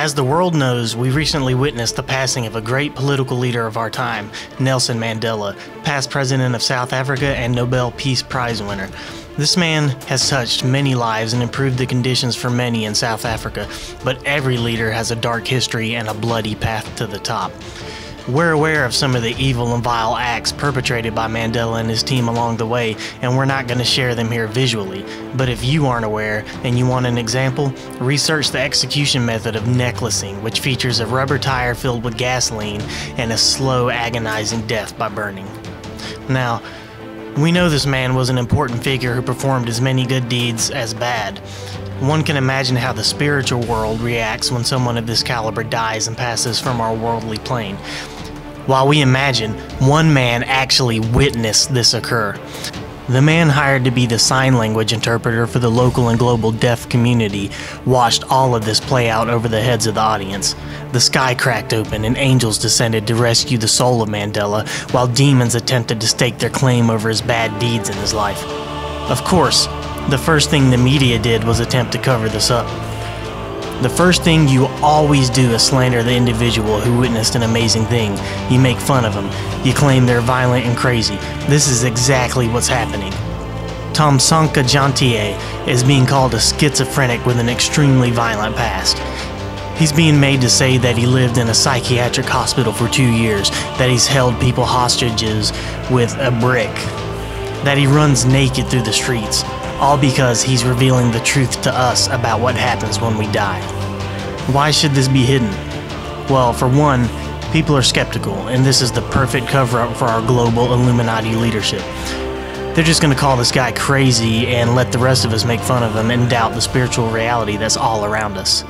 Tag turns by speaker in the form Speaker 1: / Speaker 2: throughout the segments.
Speaker 1: As the world knows, we recently witnessed the passing of a great political leader of our time, Nelson Mandela, past president of South Africa and Nobel Peace Prize winner. This man has touched many lives and improved the conditions for many in South Africa, but every leader has a dark history and a bloody path to the top. We're aware of some of the evil and vile acts perpetrated by Mandela and his team along the way, and we're not going to share them here visually. But if you aren't aware and you want an example, research the execution method of necklacing, which features a rubber tire filled with gasoline and a slow, agonizing death by burning. Now, we know this man was an important figure who performed as many good deeds as bad. One can imagine how the spiritual world reacts when someone of this caliber dies and passes from our worldly plane. While we imagine, one man actually witnessed this occur. The man hired to be the sign language interpreter for the local and global deaf community watched all of this play out over the heads of the audience. The sky cracked open and angels descended to rescue the soul of Mandela, while demons attempted to stake their claim over his bad deeds in his life. Of course, the first thing the media did was attempt to cover this up. The first thing you always do is slander the individual who witnessed an amazing thing. You make fun of them. You claim they're violent and crazy. This is exactly what's happening. Tomsanka Jantie is being called a schizophrenic with an extremely violent past. He's being made to say that he lived in a psychiatric hospital for 2 years, that he's held people hostages with a brick, that he runs naked through the streets, all because he's revealing the truth to us about what happens when we die. Why should this be hidden? Well, for one, people are skeptical, and this is the perfect cover-up for our global Illuminati leadership. They're just going to call this guy crazy and let the rest of us make fun of him and doubt the spiritual reality that's all around us.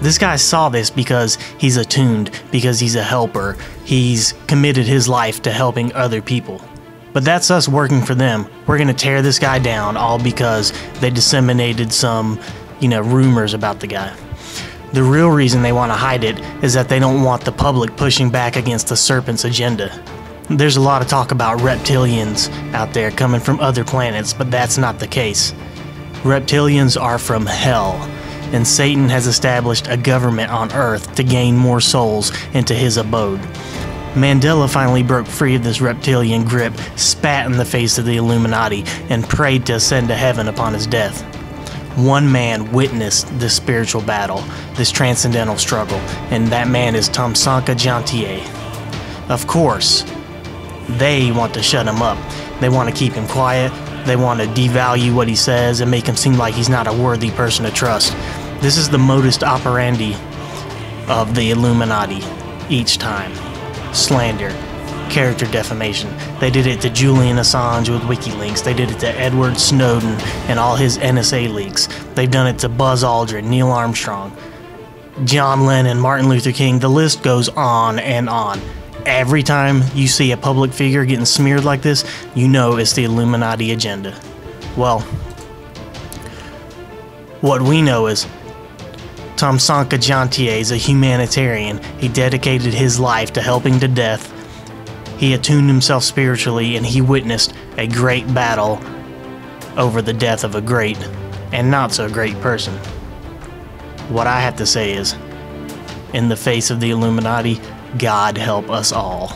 Speaker 1: This guy saw this because he's attuned, because he's a helper. He's committed his life to helping other people. But that's us working for them. We're going to tear this guy down all because they disseminated some, rumors about the guy. The real reason they want to hide it is that they don't want the public pushing back against the serpent's agenda. There's a lot of talk about reptilians out there coming from other planets, but that's not the case. Reptilians are from hell, and Satan has established a government on Earth to gain more souls into his abode. Mandela finally broke free of this reptilian grip, spat in the face of the Illuminati, and prayed to ascend to heaven upon his death. One man witnessed this spiritual battle, this transcendental struggle, and that man is Tomsanka Jantie. Of course, they want to shut him up. They want to keep him quiet. They want to devalue what he says and make him seem like he's not a worthy person to trust. This is the modus operandi of the Illuminati each time. Slander, character defamation. They did it to Julian Assange with WikiLeaks. They did it to Edward Snowden and all his NSA leaks. They've done it to Buzz Aldrin, Neil Armstrong, John Lennon, Martin Luther King. The list goes on and on. Every time you see a public figure getting smeared like this, you know it's the Illuminati agenda. Well, what we know is Tomsanka Jantie is a humanitarian. He dedicated his life to helping to death. He attuned himself spiritually, and he witnessed a great battle over the death of a great and not so great person. What I have to say is, in the face of the Illuminati, God help us all.